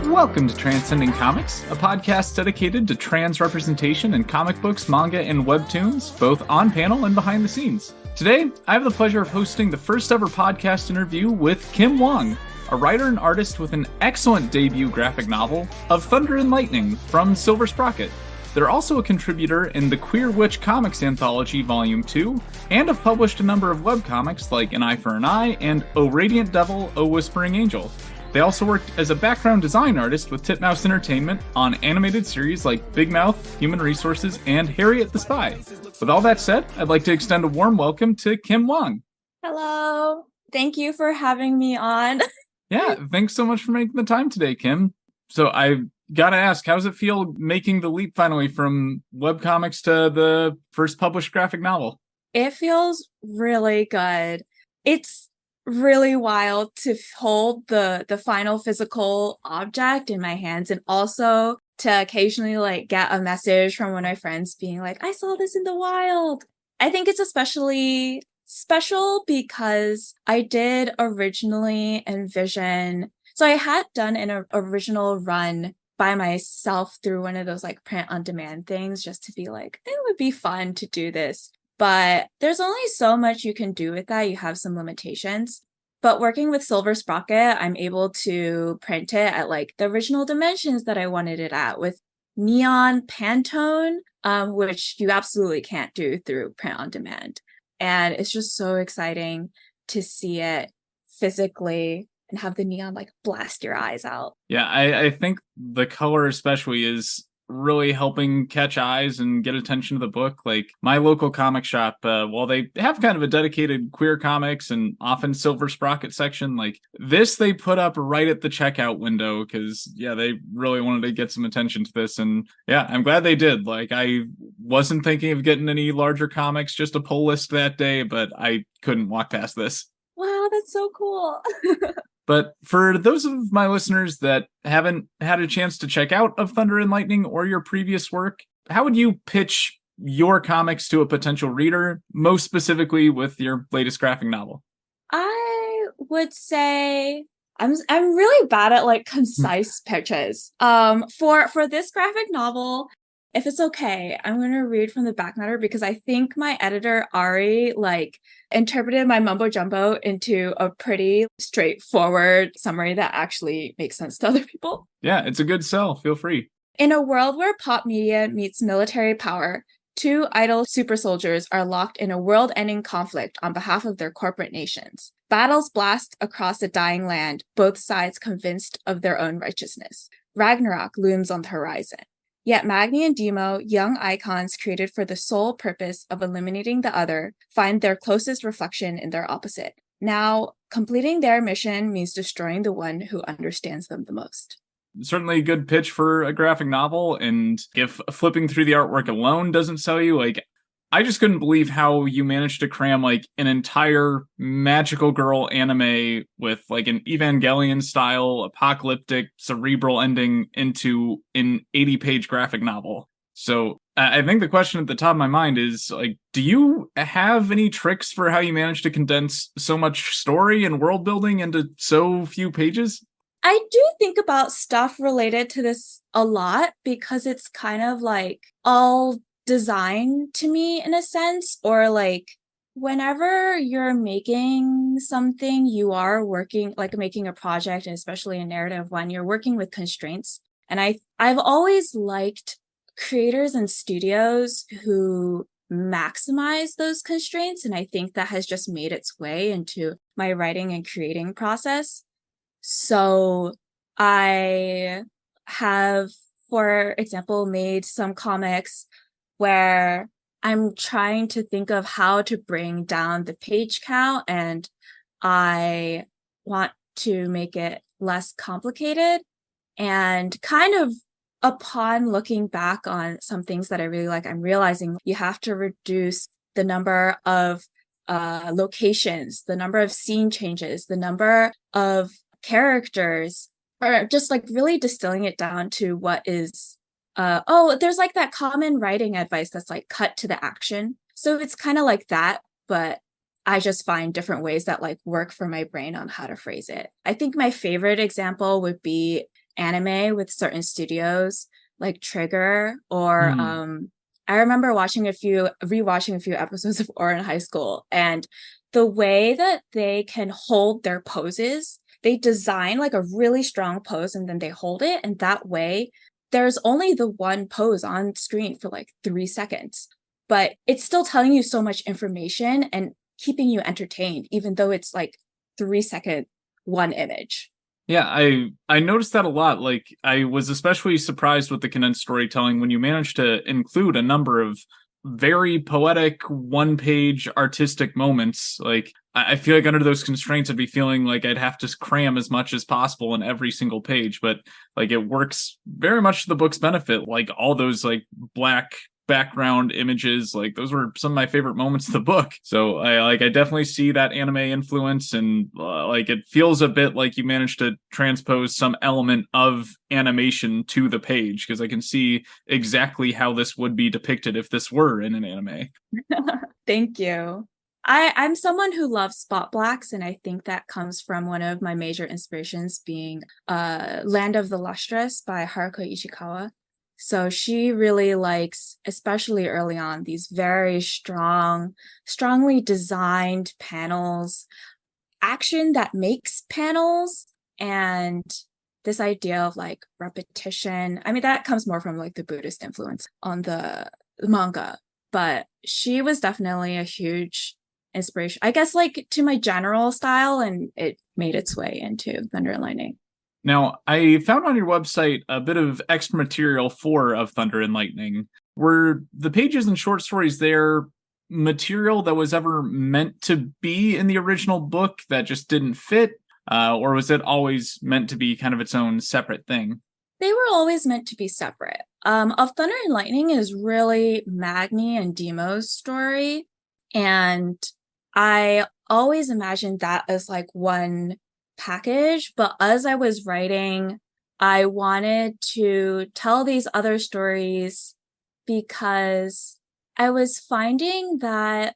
Welcome to Transcending Comics, a podcast dedicated to trans representation in comic books, manga, and webtoons, both on panel and behind the scenes. Today, I have the pleasure of hosting the first ever podcast interview with Kim Wang, a writer and artist with an excellent debut graphic novel, Of Thunder and Lightning, from Silver Sprocket. They're also a contributor in the Queer Witch Comics Anthology Volume 2, and have published a number of webcomics like An Eye for an Eye and O Radiant Devil, O Whispering Angel. They also worked as a background design artist with Titmouse Entertainment on animated series like Big Mouth, Human Resources, and Harriet the Spy. With all that said, I'd like to extend a warm welcome to Kim Wang. Hello. Thank you for having me on. Yeah, thanks so much for making the time today, Kim. So I gotta ask, how does it feel making the leap finally from webcomics to the first published graphic novel? It feels really good. It's really wild to hold the final physical object in my hands, and also to occasionally get a message from one of my friends being like, I saw this in the wild. I think it's especially special because I did originally envision, so I had done an original run by myself through one of those print on demand things, just to be like, it would be fun to do this. But there's only so much you can do with that. You have some limitations. But working with Silver Sprocket, I'm able to print it at the original dimensions that I wanted it at, with neon Pantone, which you absolutely can't do through print on demand. And it's just so exciting to see it physically and have the neon blast your eyes out. Yeah, I think the color especially is really helping catch eyes and get attention to the book. My local comic shop, while they have kind of a dedicated queer comics and often Silver Sprocket section, this they put up right at the checkout window because, yeah, they really wanted to get some attention to this. And yeah, I'm glad they did. I wasn't thinking of getting any larger comics, just a pull list that day, but I couldn't walk past this. Wow, that's so cool. But for those of my listeners that haven't had a chance to check out Of Thunder and Lightning or your previous work, how would you pitch your comics to a potential reader, most specifically with your latest graphic novel? I would say I'm really bad at concise pitches. For this graphic novel, if it's okay, I'm going to read from the back matter because I think my editor Ari interpreted my mumbo jumbo into a pretty straightforward summary that actually makes sense to other people. Yeah, it's a good sell. Feel free. In a world where pop media meets military power, two idle super soldiers are locked in a world-ending conflict on behalf of their corporate nations. Battles blast across a dying land, both sides convinced of their own righteousness. Ragnarok looms on the horizon. Yet Magni and Demo, young icons created for the sole purpose of eliminating the other, find their closest reflection in their opposite. Now, completing their mission means destroying the one who understands them the most. Certainly a good pitch for a graphic novel, and if flipping through the artwork alone doesn't sell you, I just couldn't believe how you managed to cram an entire magical girl anime with an Evangelion style apocalyptic cerebral ending into an 80-page graphic novel. So I think the question at the top of my mind is do you have any tricks for how you manage to condense so much story and world building into so few pages? I do think about stuff related to this a lot because it's kind of all design to me in a sense, or whenever you're making something, you are working making a project, and especially a narrative one, you're working with constraints. And I've always liked creators and studios who maximize those constraints, and I think that has just made its way into my writing and creating process. So I have, for example, made some comics where I'm trying to think of how to bring down the page count, and I want to make it less complicated. And kind of upon looking back on some things that I really like, I'm realizing you have to reduce the number of locations, the number of scene changes, the number of characters, or just really distilling it down to what is there's that common writing advice that's cut to the action. So it's kind of like that, but I just find different ways that work for my brain on how to phrase it. I think my favorite example would be anime with certain studios like Trigger or Hmm. I remember rewatching a few episodes of Oran High School, and the way that they can hold their poses, they design like a really strong pose and then they hold it, and that way there's only the one pose on screen for like 3 seconds, but it's still telling you so much information and keeping you entertained, even though it's like 3 second one image. Yeah, I noticed that a lot. Like, I was especially surprised with the condensed storytelling when you managed to include a number of very poetic, one-page artistic moments. Like, I feel like under those constraints, I'd be feeling like I'd have to cram as much as possible in every single page. But like, it works very much to the book's benefit. Like all those like black background images, like those were some of my favorite moments of the book. So I definitely see that anime influence, and like it feels a bit like you managed to transpose some element of animation to the page, because I can see exactly how this would be depicted if this were in an anime. Thank you. I'm someone who loves spot blacks, and I think that comes from one of my major inspirations being Land of the Lustrous by Haruko Ishikawa. So she really likes, especially early on, these very strongly designed panels, action that makes panels, and this idea of like repetition. I mean, that comes more from like the Buddhist influence on the manga, but she was definitely a huge inspiration, I guess, like to my general style, and it made its way into Thunder and Lightning. Now, I found on your website a bit of extra material for Of Thunder and Lightning. Were the pages and short stories there material that was ever meant to be in the original book that just didn't fit? Or was it always meant to be kind of its own separate thing? They were always meant to be separate. Of Thunder and Lightning is really Magni and Demo's story, and I always imagined that as like one package. But as I was writing, I wanted to tell these other stories because I was finding that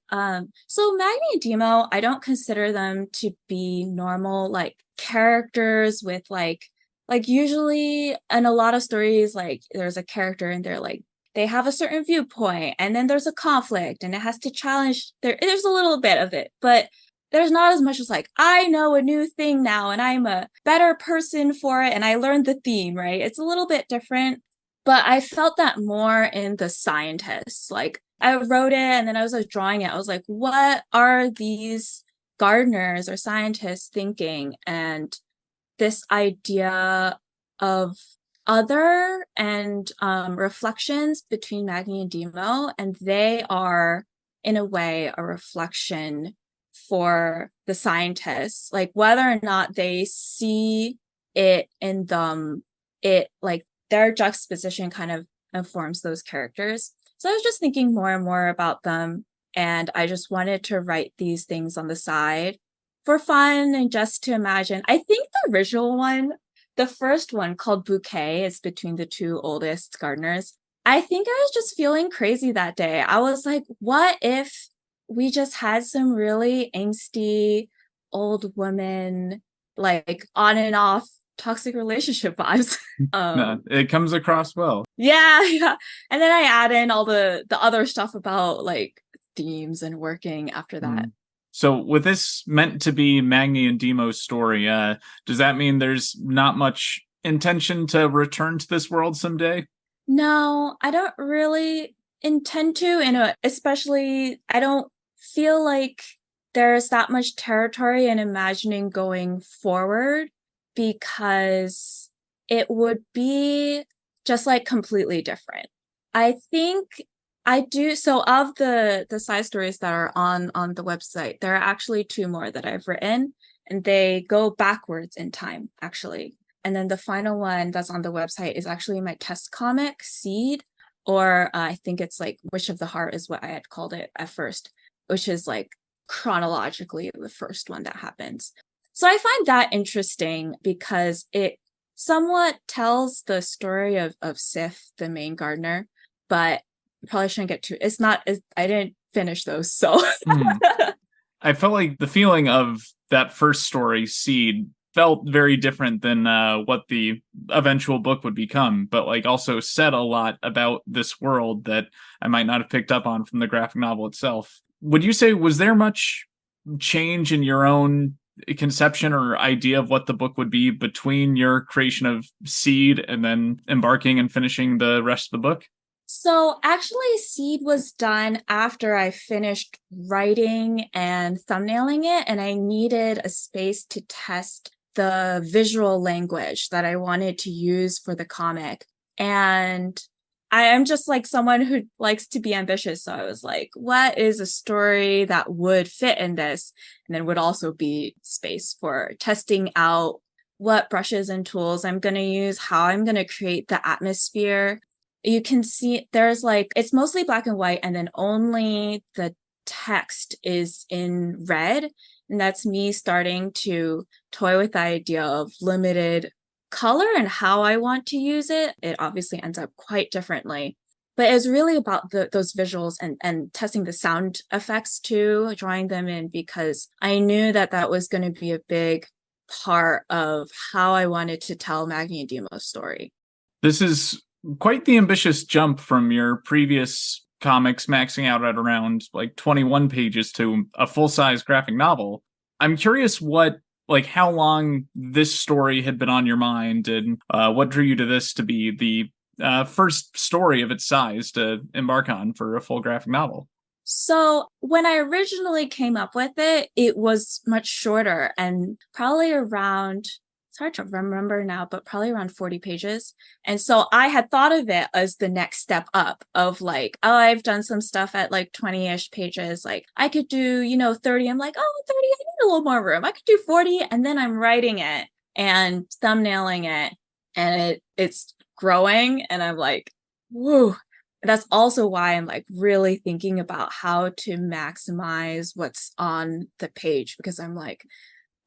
so Magni and Demo, I don't consider them to be normal like characters with like usually in a lot of stories, like there's a character and they're like they have a certain viewpoint and then there's a conflict and it has to challenge there's a little bit of it, but there's not as much as like I know a new thing now and I'm a better person for it and I learned the theme, right? It's a little bit different, but I felt that more in the scientists. Like I wrote it and then I was like drawing it. I was like, what are these gardeners or scientists thinking? And this idea of other and reflections between Magni and Demo, and they are in a way a reflection for the scientists, like whether or not they see it in them, it like their juxtaposition kind of informs those characters. So I was just thinking more and more about them, and I just wanted to write these things on the side for fun and just to imagine. I think the original one, the first one called Bouquet, is between the two oldest gardeners. I think I was just feeling crazy that day. I was like, what if we just had some really angsty old women, like on and off toxic relationship vibes? No, it comes across well. Yeah, yeah. And then I add in all the other stuff about like themes and working after that. Mm. So, with this meant to be Magni and Demo's story, does that mean there's not much intention to return to this world someday? No, I don't really intend to, and especially I don't feel like there's that much territory in imagining going forward because it would be just like completely different. I think I do so of the side stories that are on the website, there are actually two more that I've written and they go backwards in time actually. And then the final one that's on the website is actually my test comic, Seed, or I think it's like Wish of the Heart is what I had called it at first, which is like chronologically the first one that happens. So I find that interesting because it somewhat tells the story of Sif, the main gardener, but probably shouldn't get too, it's not, I didn't finish those, so. Hmm. I felt like the feeling of that first story, Seed, felt very different than what the eventual book would become, but like also said a lot about this world that I might not have picked up on from the graphic novel itself. Would you say, was there much change in your own conception or idea of what the book would be between your creation of Seed and then embarking and finishing the rest of the book? So actually, Seed was done after I finished writing and thumbnailing it, and I needed a space to test the visual language that I wanted to use for the comic. And I am just like someone who likes to be ambitious. So I was like, what is a story that would fit in this? And then would also be space for testing out what brushes and tools I'm going to use, how I'm going to create the atmosphere. You can see there's like, it's mostly black and white, and then only the text is in red. And that's me starting to toy with the idea of limited color and how I want to use it. It obviously ends up quite differently. But it's really about those visuals and testing the sound effects too, drawing them in, because I knew that that was going to be a big part of how I wanted to tell Magni and Demo's story. This is quite the ambitious jump from your previous comics maxing out at around like 21 pages to a full-size graphic novel. I'm curious how long this story had been on your mind, and what drew you to this to be the first story of its size to embark on for a full graphic novel. So when I originally came up with it, it was much shorter and probably around, it's hard to remember now, but probably around 40 pages. And so I had thought of it as the next step up of like, oh, I've done some stuff at like 20-ish pages. Like I could do, 30. I'm like, oh, 30, I need a little more room. I could do 40. And then I'm writing it and thumbnailing it, and it's growing. And I'm like, whoa. That's also why I'm like really thinking about how to maximize what's on the page, because I'm like,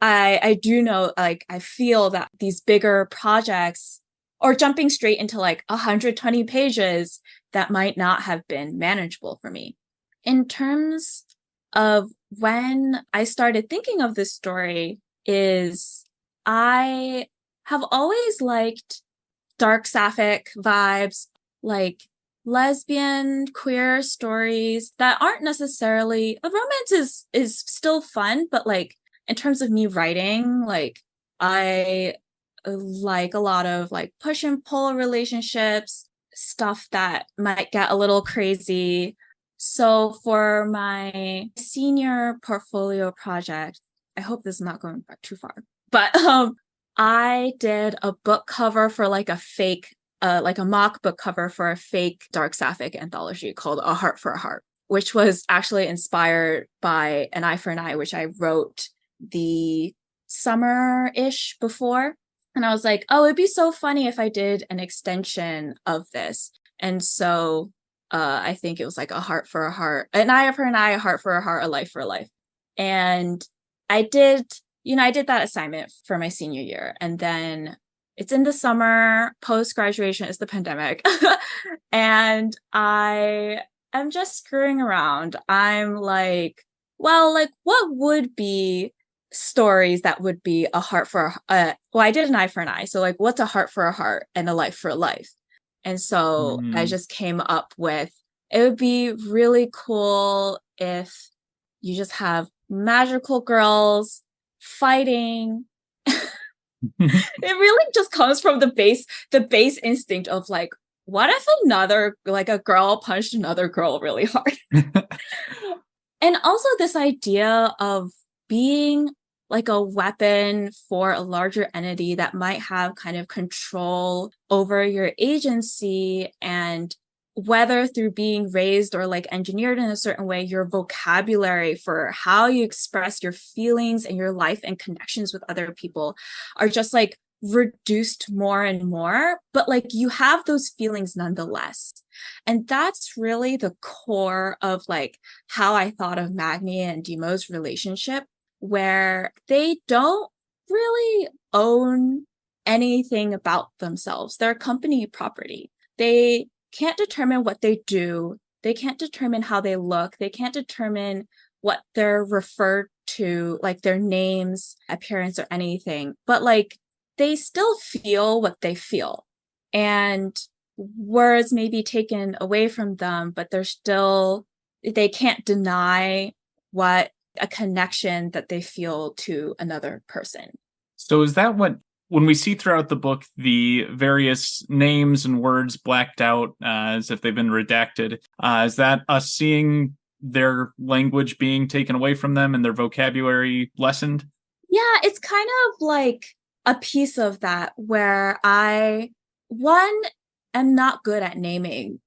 I do know, like, I feel that these bigger projects or jumping straight into like 120 pages, that might not have been manageable for me. In terms of when I started thinking of this story, is I have always liked dark-sapphic vibes, like lesbian queer stories that aren't necessarily, the romance is still fun, but like in terms of me writing, like I like a lot of like push and pull relationships, stuff that might get a little crazy. So for my senior portfolio project, I hope this is not going back too far, but I did a book cover for like a fake like a mock book cover for a fake dark-sapphic anthology called A Heart for a Heart, which was actually inspired by An Eye for an Eye, which I wrote the summer-ish before. And I was like, oh, it'd be so funny if I did an extension of this. And so I think it was like A Heart for a Heart, An Eye for an Eye, A Heart for a Heart, A Life for a Life. And I did that assignment for my senior year. And then it's in the summer, post-graduation is the pandemic. And I am just screwing around. I'm like, well, like what would be stories that would be a heart for I did An Eye for an Eye. So like what's a heart for a heart and a life for a life? And so I just came up with, it would be really cool if you just have magical girls fighting. It really just comes from the base instinct of like, what if a girl punched another girl really hard? And also this idea of being like a weapon for a larger entity that might have kind of control over your agency, and whether through being raised or like engineered in a certain way, your vocabulary for how you express your feelings and your life and connections with other people are just like reduced more and more, but like you have those feelings nonetheless. And that's really the core of like how I thought of Magni and Demo's relationship, where they don't really own anything about themselves. They're company property. They can't determine what they do. They can't determine how they look. They can't determine what they're referred to like their names, appearance, or anything, but like they still feel what they feel. And words may be taken away from them, but they can't deny what a connection that they feel to another person. So is that what, when we see throughout the book the various names and words blacked out as if they've been redacted, is that us seeing their language being taken away from them and their vocabulary lessened? Yeah, it's kind of like a piece of that where one, am not good at naming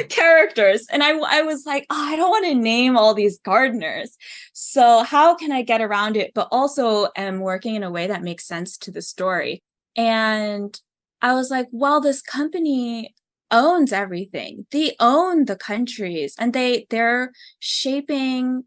characters. And I was like, oh, I don't want to name all these gardeners. So how can I get around it? But also am working in a way that makes sense to the story. And I was like, well, this company owns everything. They own the countries and they're shaping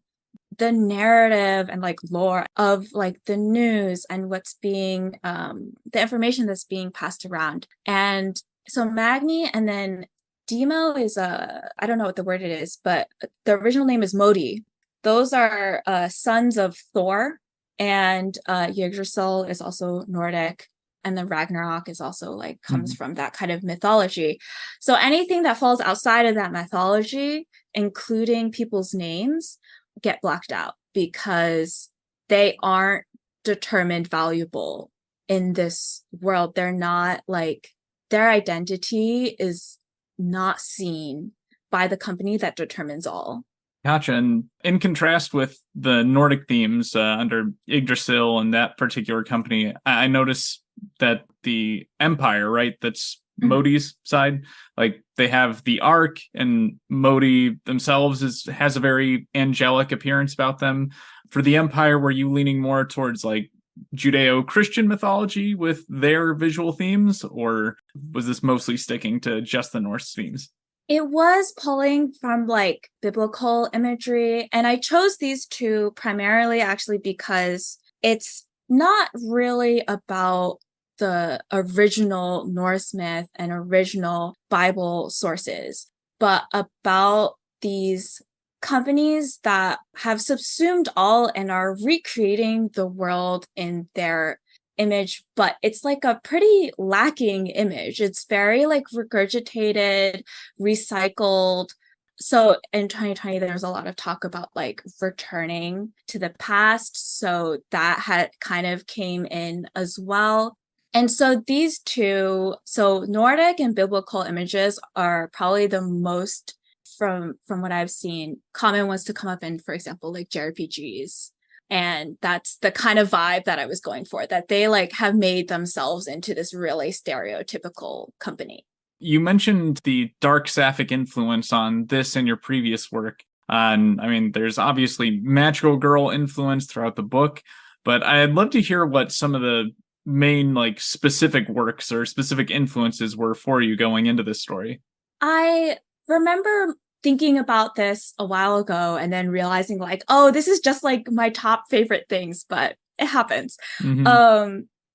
the narrative and like lore of like the news and what's being the information that's being passed around. And so Magni and then Demo is I don't know what the word it is, but the original name is Modi. Those are sons of Thor, and Yggdrasil is also Nordic, and then Ragnarok is also like comes from that kind of mythology. So anything that falls outside of that mythology, including people's names, get blacked out because they aren't determined valuable in this world. They're not like, their identity is not seen by the company that determines all. Gotcha. And in contrast with the Nordic themes under Yggdrasil and that particular company, I notice that the Empire, right, that's Modi's side, like they have the Ark, and Modi themselves has a very angelic appearance about them. For the Empire, were you leaning more towards like Judeo-Christian mythology with their visual themes, or was this mostly sticking to just the Norse themes? It was pulling from like biblical imagery, and I chose these two primarily actually because it's not really about the original Norse myth and original Bible sources, but about these companies that have subsumed all and are recreating the world in their image, but it's like a pretty lacking image. It's very like regurgitated, recycled. So in 2020, there's a lot of talk about like returning to the past. So that had kind of came in as well. And so these two, so Nordic and biblical images are probably the most, from what I've seen, common ones to come up in, for example, like JRPGs. And that's the kind of vibe that I was going for, that they like have made themselves into this really stereotypical company. You mentioned the dark-sapphic influence on this and your previous work. And I mean, there's obviously magical girl influence throughout the book, but I'd love to hear what some of the main like specific works or specific influences were for you going into this story. I remember thinking about this a while ago and then realizing like, oh, this is just like my top favorite things, but it happens.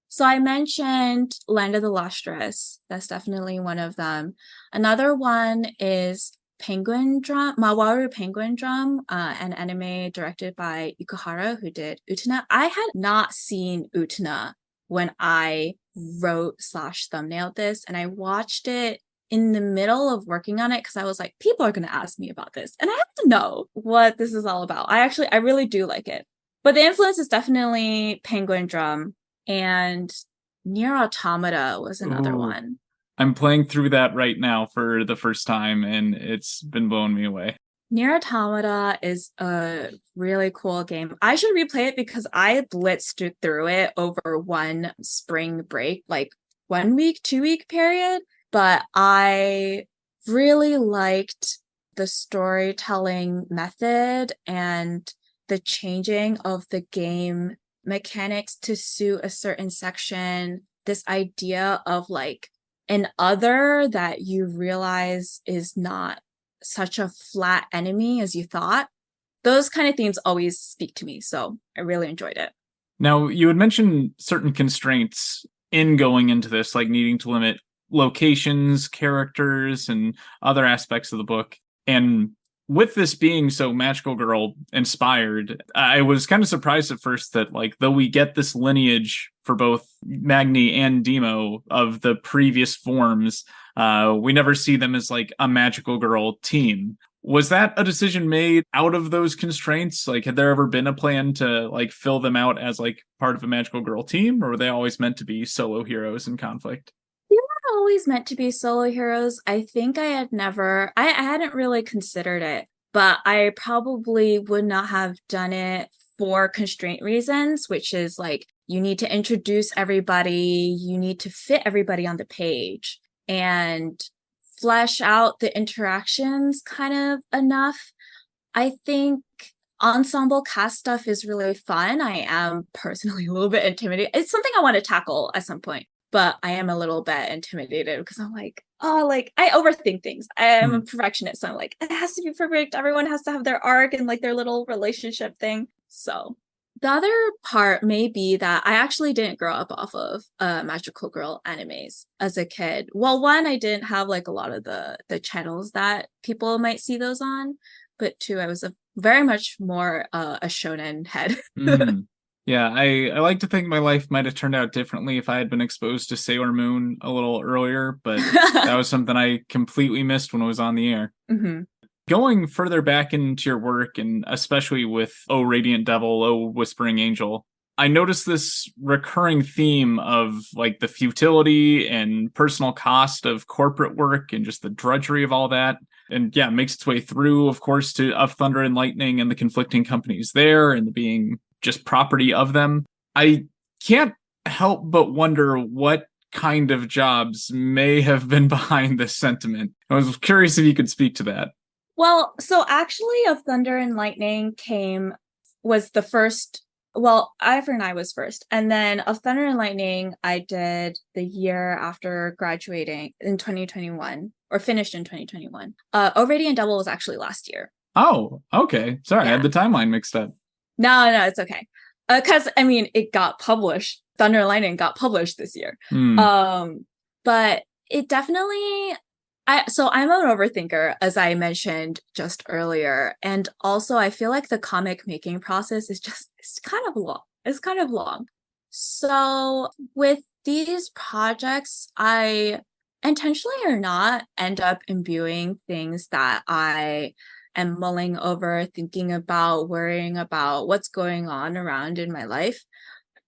So I mentioned Land of the Lustrous. That's definitely one of them. Another one is Penguin Drum, Mawaru Penguin Drum, an anime directed by Ikuhara, who did Utena. I had not seen Utena when I wrote / thumbnailed this, and I watched it in the middle of working on it because I was like, people are going to ask me about this and I have to know what this is all about. I really do like it. But the influence is definitely Penguin Drum, and Nier Automata was another one. I'm playing through that right now for the first time and it's been blowing me away. Nier Automata is a really cool game. I should replay it because I blitzed through it over one spring break, like 1 week, 2 week period. But I really liked the storytelling method and the changing of the game mechanics to suit a certain section. This idea of like an other that you realize is not such a flat enemy as you thought. Those kind of themes always speak to me. So I really enjoyed it. Now, you had mentioned certain constraints in going into this, like needing to limit locations, characters, and other aspects of the book. And with this being so Magical Girl inspired, I was kind of surprised at first that, like, though we get this lineage for both Magni and Demo of the previous forms, we never see them as like a Magical Girl team. Was that a decision made out of those constraints? Like, had there ever been a plan to like fill them out as like part of a Magical Girl team, or were they always meant to be solo heroes in conflict? They were always meant to be solo heroes. I think I hadn't really considered it, but I probably would not have done it for constraint reasons, which is like you need to introduce everybody, you need to fit everybody on the page and flesh out the interactions kind of enough. I think ensemble cast stuff is really fun. I am personally a little bit intimidated. It's something I want to tackle at some point, but I am a little bit intimidated because I'm like, oh, like I overthink things. I am a perfectionist. So I'm like, it has to be perfect. Everyone has to have their arc and like their little relationship thing. So the other part may be that I actually didn't grow up off of Magical Girl animes as a kid. Well, one, I didn't have like a lot of the channels that people might see those on, but two, I was very much more a shonen head. Yeah, I like to think my life might have turned out differently if I had been exposed to Sailor Moon a little earlier, but that was something I completely missed when it was on the air. Mm-hmm. Going further back into your work, and especially with Oh Radiant Devil, Oh Whispering Angel, I noticed this recurring theme of like the futility and personal cost of corporate work and just the drudgery of all that. And yeah, it makes its way through, of course, to Of Thunder and Lightning and the conflicting companies there and being just property of them. I can't help but wonder what kind of jobs may have been behind this sentiment. I was curious if you could speak to that. Well, so actually, Of Thunder and Lightning was the first. Well, Eye for an Eye was first. And then Of Thunder and Lightning, I did the year after graduating in 2021, or finished in 2021. Oh Radiant Double was actually last year. Oh, okay. Sorry, I had the timeline mixed up. No, it's okay. Because I mean, it got published. Thunder and Lightning got published this year. But it definitely. So I'm an overthinker, as I mentioned just earlier, and also I feel like the comic making process is it's kind of long. It's kind of long. So with these projects, I intentionally or not end up imbuing things that I am mulling over, thinking about, worrying about what's going on around in my life.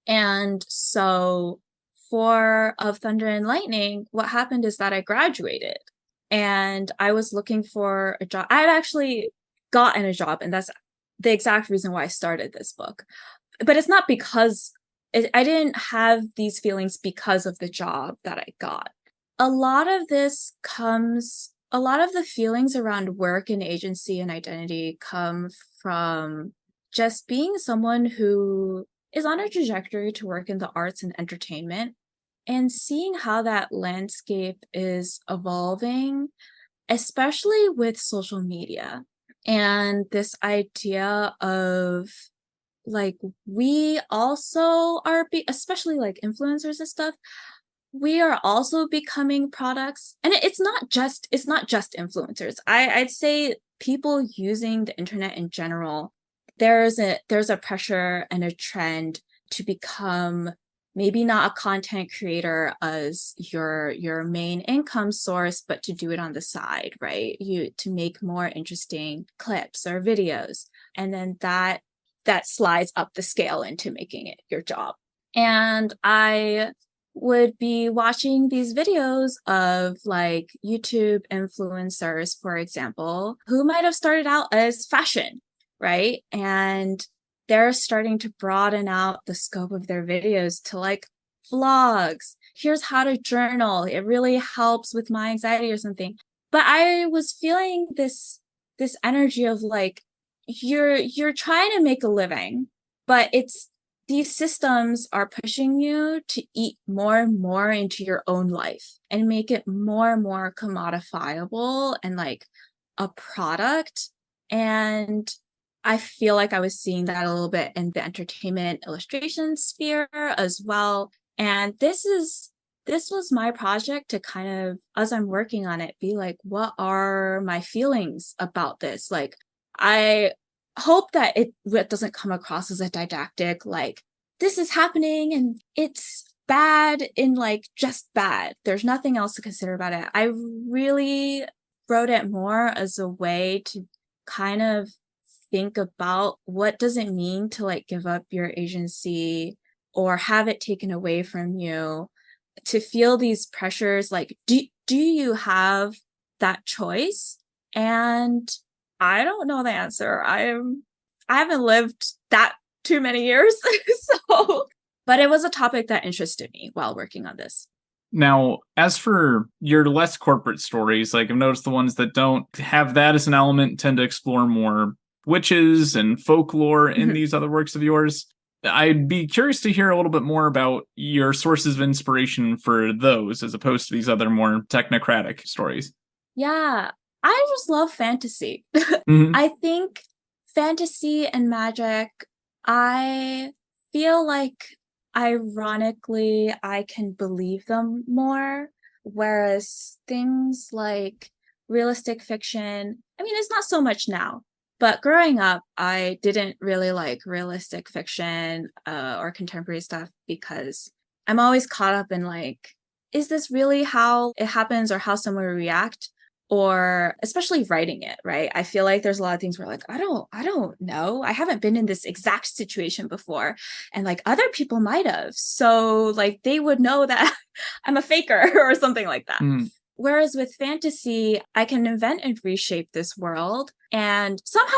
And so for Of Thunder and Lightning, what happened is that I graduated and I was looking for a job. I had actually gotten a job, and that's the exact reason why I started this book. But it's not because I didn't have these feelings because of the job that I got. A lot of the feelings around work and agency and identity come from just being someone who is on a trajectory to work in the arts and entertainment, and seeing how that landscape is evolving, especially with social media and this idea of like, we also are, especially like influencers and stuff, we are also becoming products. And it's not just influencers. I'd say people using the internet in general, there's a pressure and a trend to become maybe not a content creator as your main income source, but to do it on the side, right? To make more interesting clips or videos. And then that slides up the scale into making it your job. And I would be watching these videos of like YouTube influencers, for example, who might have started out as fashion, right? And they're starting to broaden out the scope of their videos to like vlogs. Here's how to journal. It really helps with my anxiety or something. But I was feeling this energy of like, you're trying to make a living, but these systems are pushing you to eat more and more into your own life and make it more and more commodifiable and like a product. And I feel like I was seeing that a little bit in the entertainment illustration sphere as well. And this is this was my project to kind of, as I'm working on it, be like, what are my feelings about this? Like, I hope that it doesn't come across as a didactic, like, this is happening and it's bad in like just bad. There's nothing else to consider about it. I really wrote it more as a way to kind of think about what does it mean to like give up your agency or have it taken away from you, to feel these pressures. Like, do you have that choice? And I don't know the answer. I haven't lived that too many years. So, but it was a topic that interested me while working on this. Now, as for your less corporate stories, like I've noticed the ones that don't have that as an element tend to explore more witches and folklore in these other works of yours. I'd be curious to hear a little bit more about your sources of inspiration for those as opposed to these other more technocratic stories. Yeah, I just love fantasy. Mm-hmm. I think fantasy and magic, I feel like ironically I can believe them more, whereas things like realistic fiction, I mean, it's not so much now, but growing up, I didn't really like realistic fiction or contemporary stuff because I'm always caught up in like, is this really how it happens or how someone will react? Or especially writing it, right? I feel like there's a lot of things where like, I don't know. I haven't been in this exact situation before. And like other people might have. So like they would know that I'm a faker or something like that. Whereas with fantasy, I can invent and reshape this world. And somehow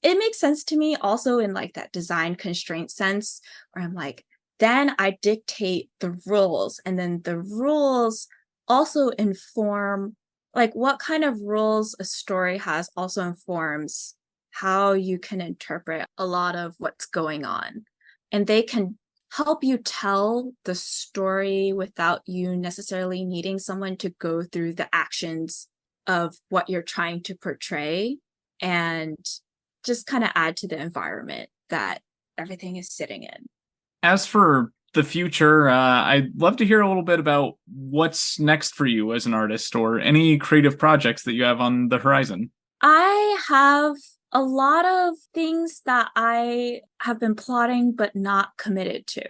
it makes sense to me also in like that design constraint sense where I'm like, then I dictate the rules. And then the rules also inform like what kind of rules a story has also informs how you can interpret a lot of what's going on. And they can help you tell the story without you necessarily needing someone to go through the actions of what you're trying to portray, and just kind of add to the environment that everything is sitting in. As for the future, I'd love to hear a little bit about what's next for you as an artist or any creative projects that you have on the horizon. I have a lot of things that I have been plotting but not committed to,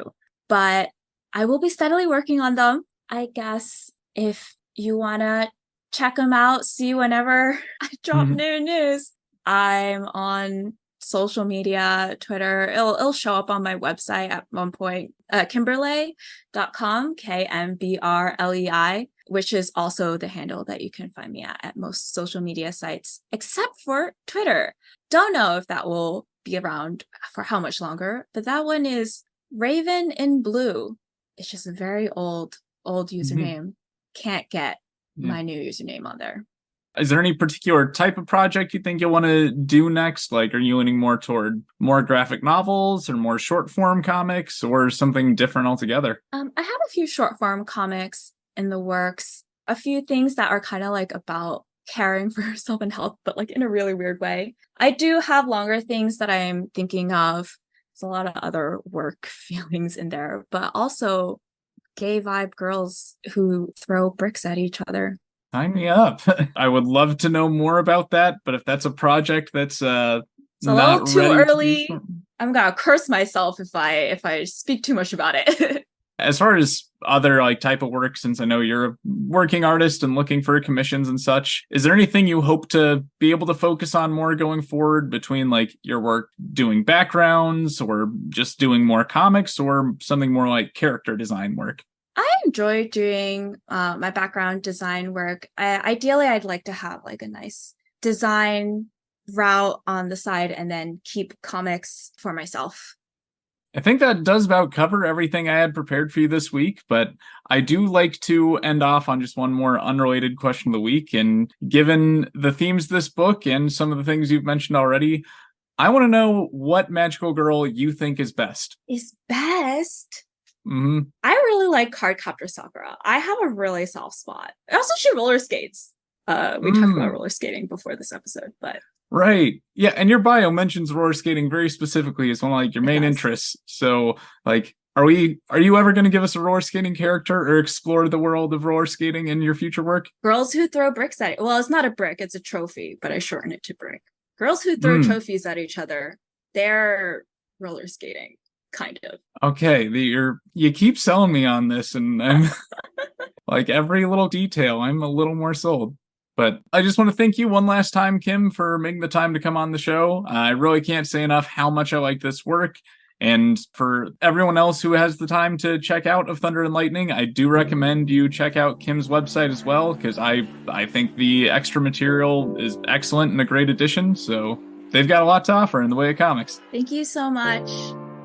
but I will be steadily working on them. I guess if you want to check them out, see whenever I drop new news, I'm on social media, Twitter. It'll show up on my website at one point, kimberlei.com, KMBRLEI, which is also the handle that you can find me at most social media sites, except for Twitter. Don't know if that will be around for how much longer, but that one is Raven in Blue. It's just a very old username. Can't get my new username on there. Is there any particular type of project you think you'll want to do next? Like, are you leaning more toward more graphic novels or more short form comics or something different altogether? I have a few short form comics in the works, a few things that are kind of like about caring for yourself and health, but like in a really weird way. I do have longer things that I'm thinking of. There's a lot of other work feelings in there, but also gay vibe girls who throw bricks at each other. Sign me up. I would love to know more about that, but if that's a project that's it's a little too early, I'm gonna curse myself if I speak too much about it. As far as other like type of work, since I know you're a working artist and looking for commissions and such, is there anything you hope to be able to focus on more going forward between like your work doing backgrounds or just doing more comics or something more like character design work? I enjoy doing my background design work. Ideally, I'd like to have like a nice design route on the side and then keep comics for myself. I think that does about cover everything I had prepared for you this week, but I do like to end off on just one more unrelated question of the week. And given the themes of this book and some of the things you've mentioned already, I want to know what magical girl you think is best. Is best? I really like Cardcaptor Sakura. I have a really soft spot. Also, she roller skates. We talked about roller skating before this episode, but right. Yeah, and your bio mentions roller skating very specifically as one of like your main interests. So, like, Are you ever going to give us a roller skating character or explore the world of roller skating in your future work? Girls who throw bricks at it. Well, it's not a brick, it's a trophy, but I shorten it to brick. Girls who throw trophies at each other, they're roller skating, kind of. Okay, you keep selling me on this, and I'm like every little detail, I'm a little more sold. But I just want to thank you one last time, Kim, for making the time to come on the show. I really can't say enough how much I like this work. And for everyone else who has the time to check out Of Thunder and Lightning, I do recommend you check out Kim's website as well, because I think the extra material is excellent and a great addition. So they've got a lot to offer in the way of comics. Thank you so much.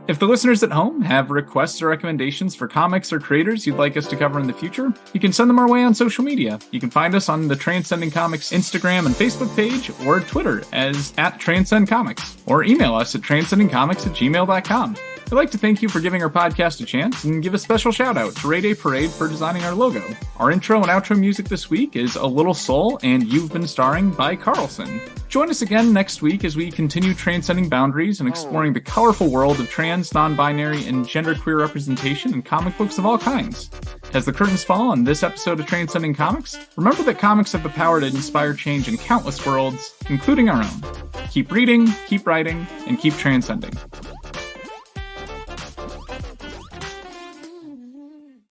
If the listeners at home have requests or recommendations for comics or creators you'd like us to cover in the future, you can send them our way on social media. You can find us on the Transcending Comics Instagram and Facebook page, or Twitter as @TranscendComics, or email us at transcendingcomics@gmail.com. I'd like to thank you for giving our podcast a chance, and give a special shout out to Ray Day Parade for designing our logo. Our intro and outro music this week is A Little Soul and You've Been Starring by Carlson. Join us again next week as we continue transcending boundaries and exploring the colorful world of trans, non-binary, and genderqueer representation in comic books of all kinds. As the curtains fall on this episode of Transcending Comics, remember that comics have the power to inspire change in countless worlds, including our own. Keep reading, keep writing, and keep transcending.